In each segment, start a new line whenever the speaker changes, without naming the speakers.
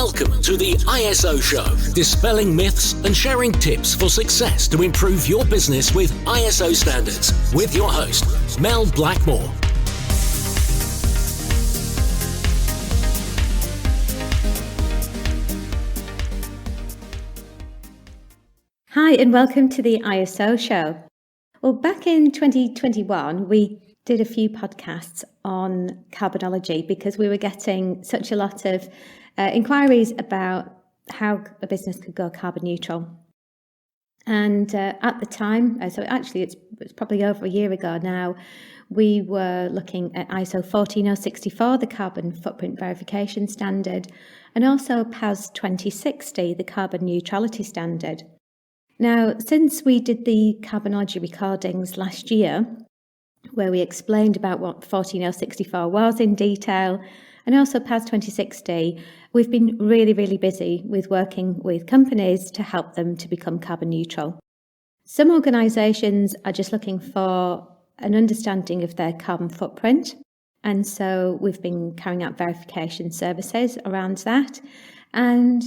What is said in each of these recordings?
Welcome to the ISO Show, dispelling myths and sharing tips for success to improve your business with ISO standards, with your host, Mel Blackmore.
Hi, and welcome to the ISO Show. Well, back in 2021, we did a few podcasts on Carbonology because we were getting such a lot of inquiries about how a business could go carbon neutral. And at the time, so actually it's probably over a year ago now, we were looking at ISO 14064, the carbon footprint verification standard, and also PAS 2060, the carbon neutrality standard. Now, since we did the Carbonology recordings last year, where we explained about what 14064 was in detail, and also PAS 2060, we've been really busy with working with companies to help them to become carbon neutral. Some organisations are just looking for an understanding of their carbon footprint, and so we've been carrying out verification services around that. And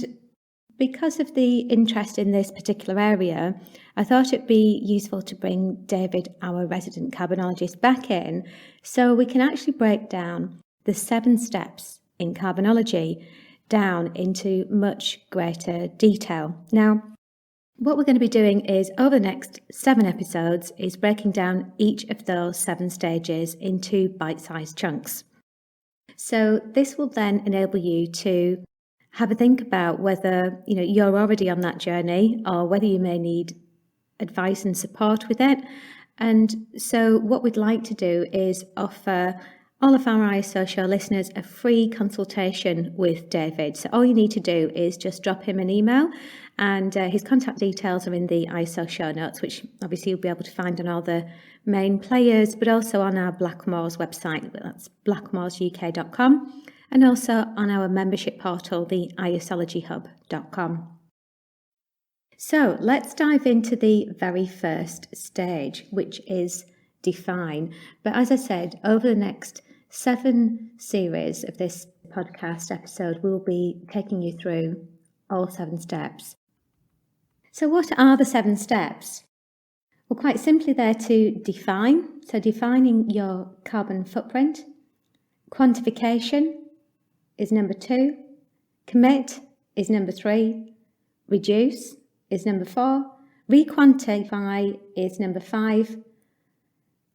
because of the interest in this particular area, I thought it'd be useful to bring David, our resident carbonologist, back in so we can actually break down the 7 steps in carbonology down into much greater detail. Now, what we're going to be doing is over the next 7 episodes is breaking down each of those 7 stages into bite-sized chunks. So this will then enable you to have a think about whether you're already on that journey or whether you may need advice and support with it. And so what we'd like to do is offer all of our ISO Show listeners a free consultation with David. So all you need to do is just drop him an email, and his contact details are in the ISO Show notes, which obviously you'll be able to find on all the main players, but also on our Blackmores website. That's blackmoresuk.com. and also on our membership portal, the isologyhub.com. So let's dive into the very first stage, which is define. But as I said, over the next 7 series of this podcast episode, we'll be taking you through all 7 steps. So what are the 7 steps? Well, quite simply, they're to define. So defining your carbon footprint. Quantification is number 2, commit is number 3, reduce is number 4, requantify is number 5,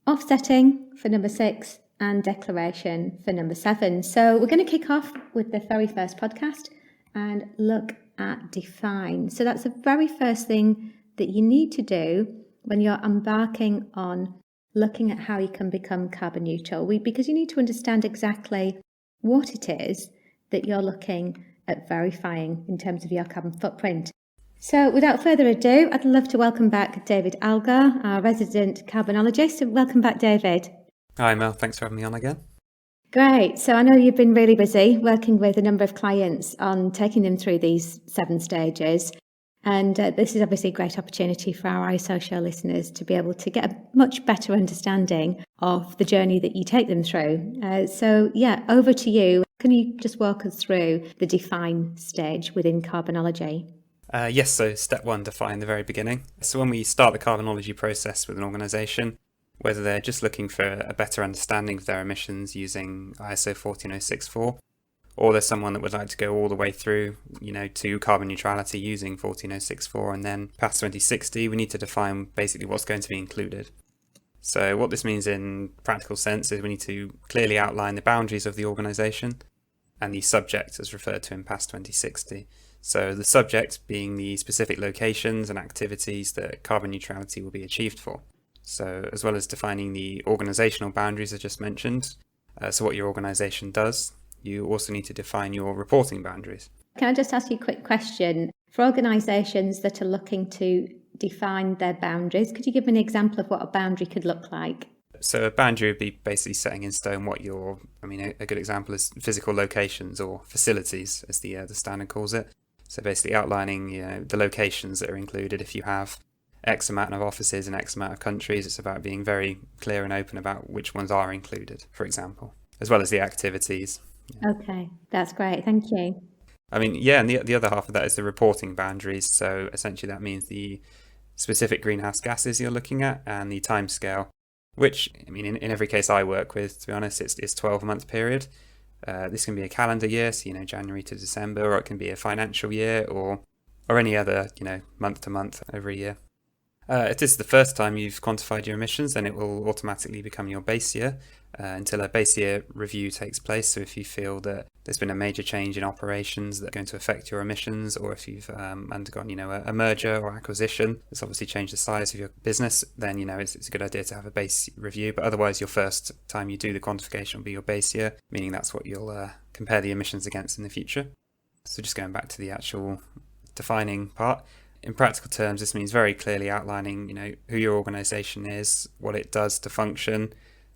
offsetting for number 6, and declaration for number 7. So we're going to kick off with the very first podcast and look at define. So that's the very first thing that you need to do when you're embarking on looking at how you can become carbon neutral, because you need to understand exactly what it is that you're looking at verifying in terms of your carbon footprint. So without further ado, I'd love to welcome back David Algar, our resident carbonologist. Welcome back, David.
Hi, Mel. Thanks for having me on again.
Great. So I know you've been really busy working with a number of clients on taking them through these 7 stages. And this is obviously a great opportunity for our ISO Show listeners to be able to get a much better understanding of the journey that you take them through. So over to you. Can you just walk us through the define stage within carbonology?
Yes, so step 1, define the very beginning. So when we start the carbonology process with an organisation, whether they're just looking for a better understanding of their emissions using ISO 14064, or there's someone that would like to go all the way through, to carbon neutrality using 14064 and then PAS 2060, we need to define basically what's going to be included. So what this means in practical sense is we need to clearly outline the boundaries of the organisation and the subject as referred to in PAS 2060. So the subject being the specific locations and activities that carbon neutrality will be achieved for. So as well as defining the organisational boundaries I just mentioned, so what your organisation does, you also need to define your reporting boundaries.
Can I just ask you a quick question? For organisations that are looking to define their boundaries, could you give me an example of what a boundary could look like?
So a boundary would be basically setting in stone what a good example is physical locations or facilities, as the standard calls it. So basically outlining the locations that are included. If you have X amount of offices in X amount of countries, it's about being very clear and open about which ones are included, for example, as well as the activities.
Okay, that's great. Thank you.
I mean, yeah, and the other half of that is the reporting boundaries. So essentially that means the specific greenhouse gases you're looking at and the timescale, which, I mean, in every case I work with, to be honest, it's 12-month period. This can be a calendar year, so, January to December, or it can be a financial year or any other, month to month over a year. If this is the first time you've quantified your emissions, then it will automatically become your base year until a base year review takes place. So if you feel that there's been a major change in operations that's going to affect your emissions, or if you've undergone, a merger or acquisition that's obviously changed the size of your business, then, it's a good idea to have a base review. But otherwise, your first time you do the quantification will be your base year, meaning that's what you'll compare the emissions against in the future. So just going back to the actual defining part. In practical terms, this means very clearly outlining, who your organisation is, what it does to function,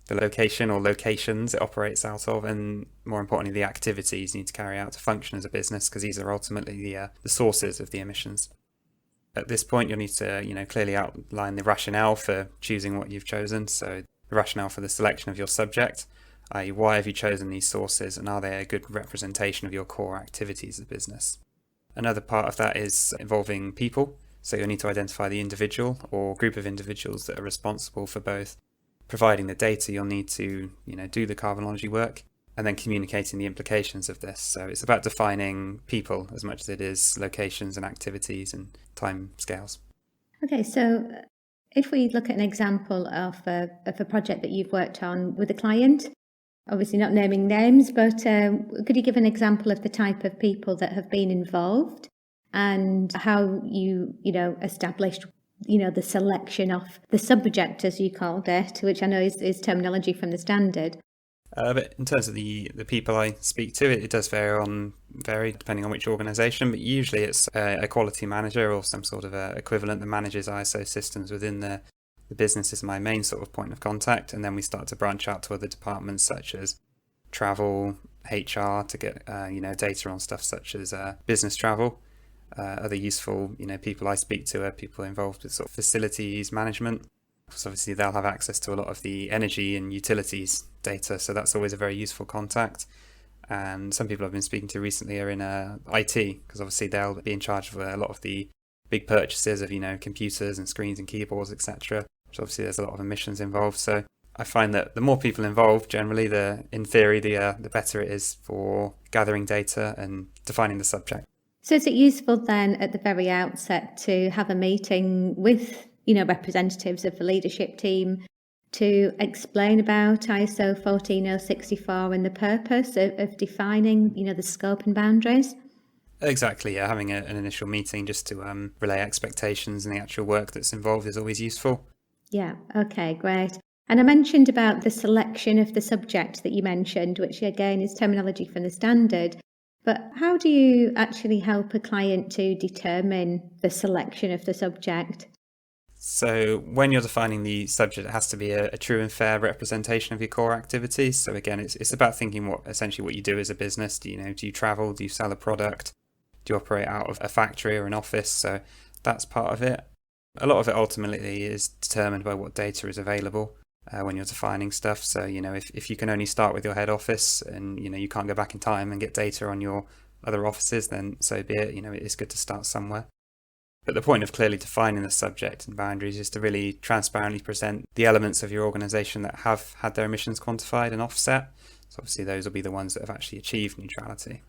the location or locations it operates out of, and more importantly, the activities you need to carry out to function as a business, because these are ultimately the sources of the emissions. At this point, you'll need to, clearly outline the rationale for choosing what you've chosen. So the rationale for the selection of your subject, i.e. why have you chosen these sources, and are they a good representation of your core activities as a business? Another part of that is involving people. So you'll need to identify the individual or group of individuals that are responsible for both providing the data you'll need to, do the carbonology work, and then communicating the implications of this. So it's about defining people as much as it is locations and activities and time scales.
Okay, so if we look at an example of a project that you've worked on with a client, obviously not naming names, but could you give an example of the type of people that have been involved and how you established, the selection of the subject, as you called it, which I know is terminology from the standard?
But in terms of the people I speak to, it does vary depending on which organisation, but usually it's a quality manager or some sort of equivalent that manages ISO systems within the business is my main sort of point of contact, and then we start to branch out to other departments such as travel, HR, to get data on stuff such as business travel. Other useful people I speak to are people involved with sort of facilities management. So obviously they'll have access to a lot of the energy and utilities data, so that's always a very useful contact. And some people I've been speaking to recently are in IT, because obviously they'll be in charge of a lot of the big purchases of computers and screens and keyboards, etc. Which obviously there's a lot of emissions involved. So I find that the more people involved, generally, in theory, the better it is for gathering data and defining the subject.
So is it useful then at the very outset to have a meeting with, representatives of the leadership team to explain about ISO 14064 and the purpose of defining, the scope and boundaries?
Exactly, yeah. Having an initial meeting just to relay expectations and the actual work that's involved is always useful.
Yeah, okay, great. And I mentioned about the selection of the subject that you mentioned, which again is terminology from the standard. But how do you actually help a client to determine the selection of the subject?
So when you're defining the subject, it has to be a true and fair representation of your core activities. So again, it's about thinking essentially what you do as a business. Do you travel? Do you sell a product? Do you operate out of a factory or an office? So that's part of it. A lot of it ultimately is determined by what data is available when you're defining stuff. So, if you can only start with your head office and, you can't go back in time and get data on your other offices, then so be it. It's good to start somewhere. But the point of clearly defining the subject and boundaries is to really transparently present the elements of your organisation that have had their emissions quantified and offset. So obviously those will be the ones that have actually achieved neutrality.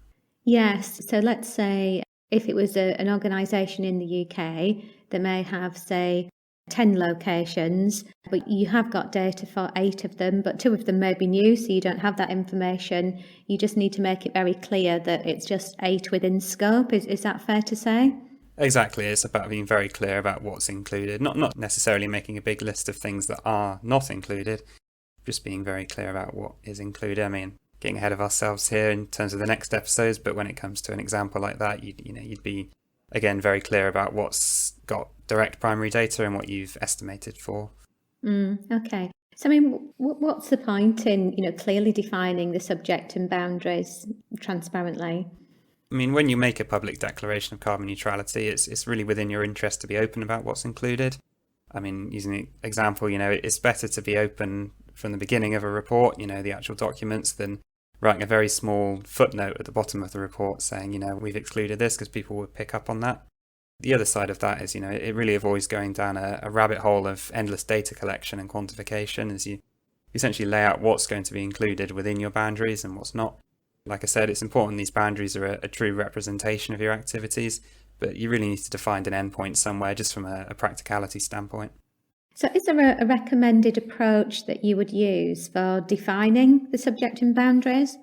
Yes. So let's say if it was an organisation in the UK that may have, say, 10 locations, but you have got data for 8 of them, but 2 of them may be new, so you don't have that information. You just need to make it very clear that it's just 8 within scope. Is that fair to say?
Exactly. It's about being very clear about what's included, not necessarily making a big list of things that are not included, just being very clear about what is included. I mean, getting ahead of ourselves here in terms of the next episodes, but when it comes to an example like that, you'd be, again, very clear about what's got direct primary data and what you've estimated for.
Okay. So, I mean, what's the point in, clearly defining the subject and boundaries transparently?
I mean, when you make a public declaration of carbon neutrality, it's really within your interest to be open about what's included. I mean, using the example, it's better to be open from the beginning of a report, the actual documents, than writing a very small footnote at the bottom of the report saying, we've excluded this because people would pick up on that. The other side of that is, it really avoids going down a rabbit hole of endless data collection and quantification as you essentially lay out what's going to be included within your boundaries and what's not. Like I said, it's important these boundaries are a true representation of your activities, but you really need to define an endpoint somewhere just from a practicality standpoint.
So is there a recommended approach that you would use for defining the subject and boundaries?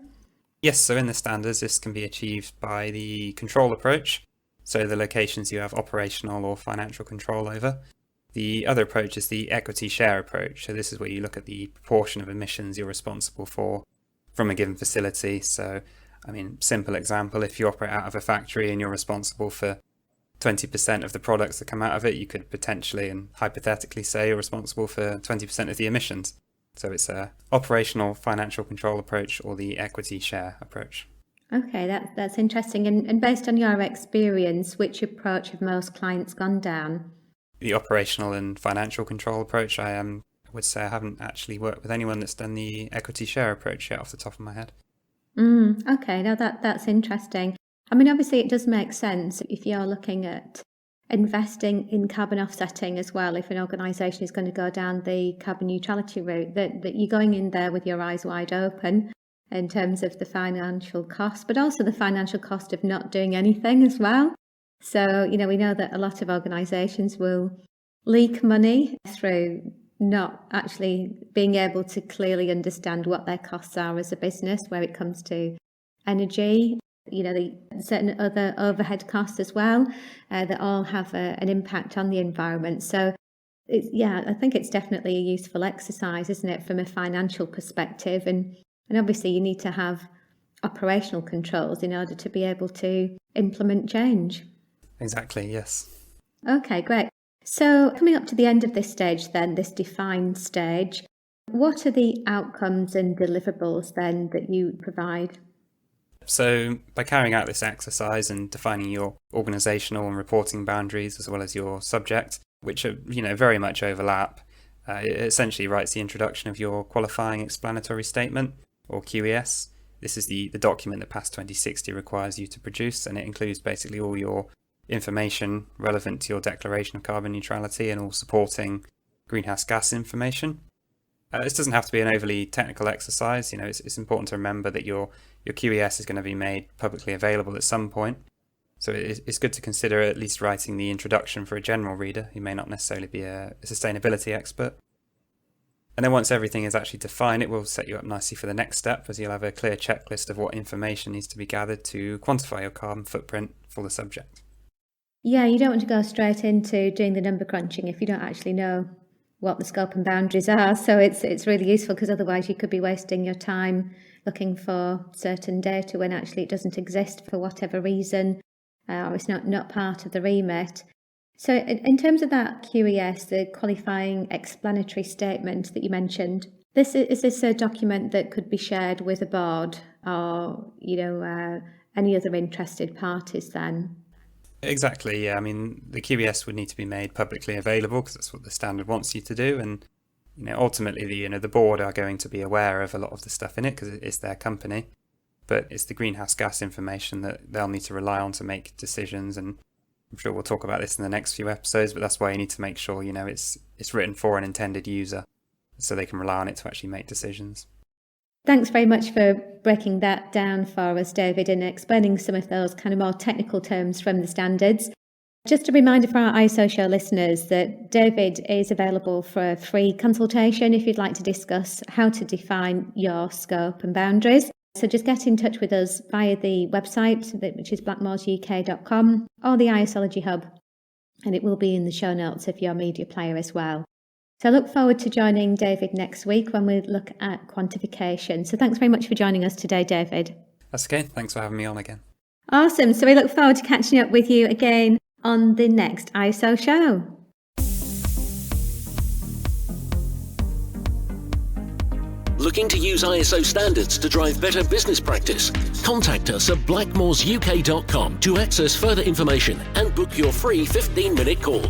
Yes, so in the standards, this can be achieved by the control approach, so the locations you have operational or financial control over. The other approach is the equity share approach. So this is where you look at the proportion of emissions you're responsible for from a given facility. So, simple example, if you operate out of a factory and you're responsible for 20% of the products that come out of it, you could potentially and hypothetically say you're responsible for 20% of the emissions. So it's a operational financial control approach or the equity share approach.
Okay, that's interesting. And based on your experience, which approach have most clients gone down?
The operational and financial control approach, I would say I haven't actually worked with anyone that's done the equity share approach yet off the top of my head.
Okay, now that's interesting. Obviously it does make sense if you're looking at investing in carbon offsetting as well, if an organisation is going to go down the carbon neutrality route, that you're going in there with your eyes wide open in terms of the financial cost, but also the financial cost of not doing anything as well. So, we know that a lot of organisations will leak money through not actually being able to clearly understand what their costs are as a business, where it comes to energy, the certain other overhead costs as well, that all have an impact on the environment. So, I think it's definitely a useful exercise, isn't it, from a financial perspective? And obviously you need to have operational controls in order to be able to implement change.
Exactly, yes.
Okay, great. So coming up to the end of this stage then, this defined stage, what are the outcomes and deliverables then that you provide?
So by carrying out this exercise and defining your organisational and reporting boundaries as well as your subject, which are, very much overlap, it essentially writes the introduction of your qualifying explanatory statement, or QES. This is the document that PAS 2060 requires you to produce, and it includes basically all your information relevant to your declaration of carbon neutrality and all supporting greenhouse gas information. This doesn't have to be an overly technical exercise. It's important to remember that your QES is going to be made publicly available at some point. So it's good to consider at least writing the introduction for a general reader who may not necessarily be a sustainability expert. And then once everything is actually defined, it will set you up nicely for the next step, as you'll have a clear checklist of what information needs to be gathered to quantify your carbon footprint for the subject.
Yeah, you don't want to go straight into doing the number crunching if you don't actually know what the scope and boundaries are. So it's really useful, because otherwise you could be wasting your time looking for certain data when actually it doesn't exist for whatever reason, or it's not part of the remit. So in terms of that QES, the qualifying explanatory statement that you mentioned, is this a document that could be shared with a board or any other interested parties then?
Exactly, yeah. The QES would need to be made publicly available because that's what the standard wants you to do. And, ultimately, the board are going to be aware of a lot of the stuff in it because it's their company. But it's the greenhouse gas information that they'll need to rely on to make decisions. And I'm sure we'll talk about this in the next few episodes, but that's why you need to make sure, it's written for an intended user so they can rely on it to actually make decisions.
Thanks very much for breaking that down for us, David, and explaining some of those kind of more technical terms from the standards. Just a reminder for our ISO show listeners that David is available for a free consultation if you'd like to discuss how to define your scope and boundaries. So just get in touch with us via the website, which is blackmoresuk.com, or the ISology Hub, and it will be in the show notes of your media player as well. So I look forward to joining David next week when we look at quantification. So thanks very much for joining us today, David.
That's okay. Thanks for having me on again.
Awesome. So we look forward to catching up with you again on the next ISO show.
Looking to use ISO standards to drive better business practice? Contact us at blackmoresuk.com to access further information and book your free 15-minute call.